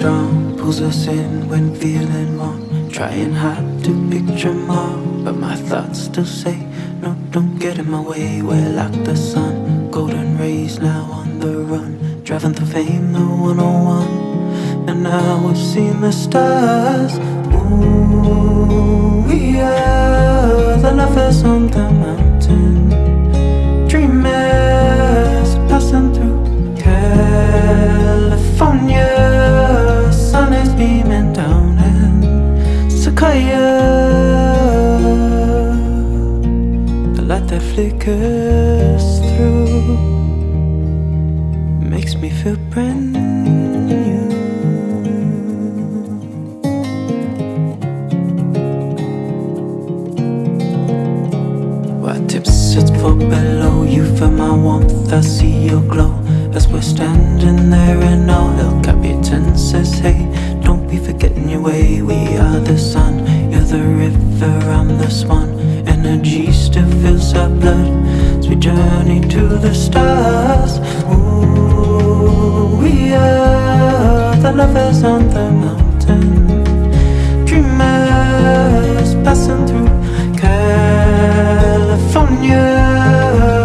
strong pulls us in when feeling wrong. Trying hard to picture more, but my thoughts still say, no, don't get in my way. We're like the sun, golden rays now on the run. Driving through fame, the 101. And now we've seen the stars. Ooh, we are the lovers on the mountain. Dreamers passing through California. Sun is beaming down and Sequoia. The light that flickers through makes me feel brand new. White tips sits for below. You feel my warmth, I see your glow. As we're standing there in all, El Capitan says, hey, don't be forgetting your way. We are the sun, you're the river, I'm the swan. Energy still fills our blood as we journey to the stars. Ooh, we are the lovers on the mountain. Dreamers passing through California.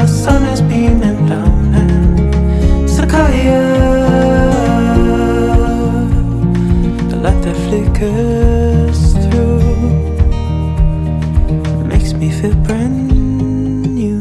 Sun is beaming down and Sequoia. The light that flickers through makes me feel brand new.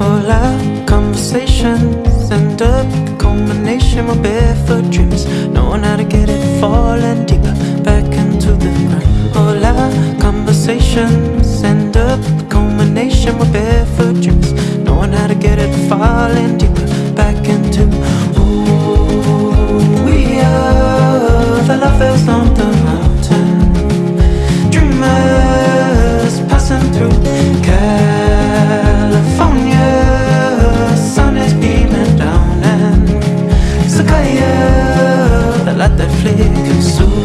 All our conversations end up culmination with barefoot dreams. Knowing how to get it falling deeper back into the ground. All our conversations end up culmination with barefoot dreams. Knowing how to get it falling deeper back into. Ooh, we are the lovers on the mountain. Dreamers passing through California. Sun is beaming down and Sequoia. The light that flickers through.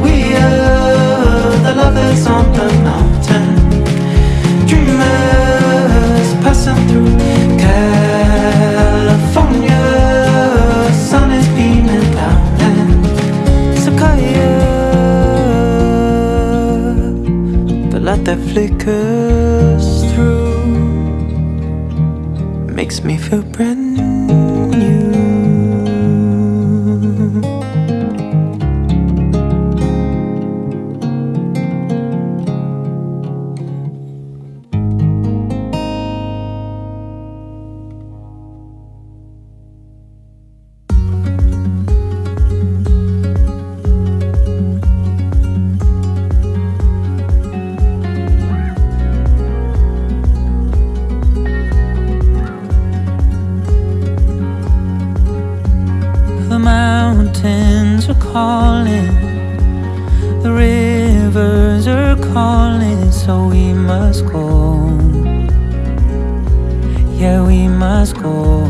We are the lovers on the mountain. Dreamers passing through California. Sun is beaming down and Sequoia. The light that flickers through makes me feel brand new. The mountains are calling, the rivers are calling, so we must go. Yeah, we must go.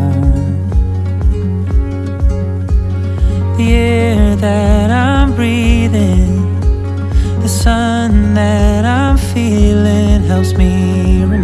The air that I'm breathing, the sun that I'm feeling helps me remember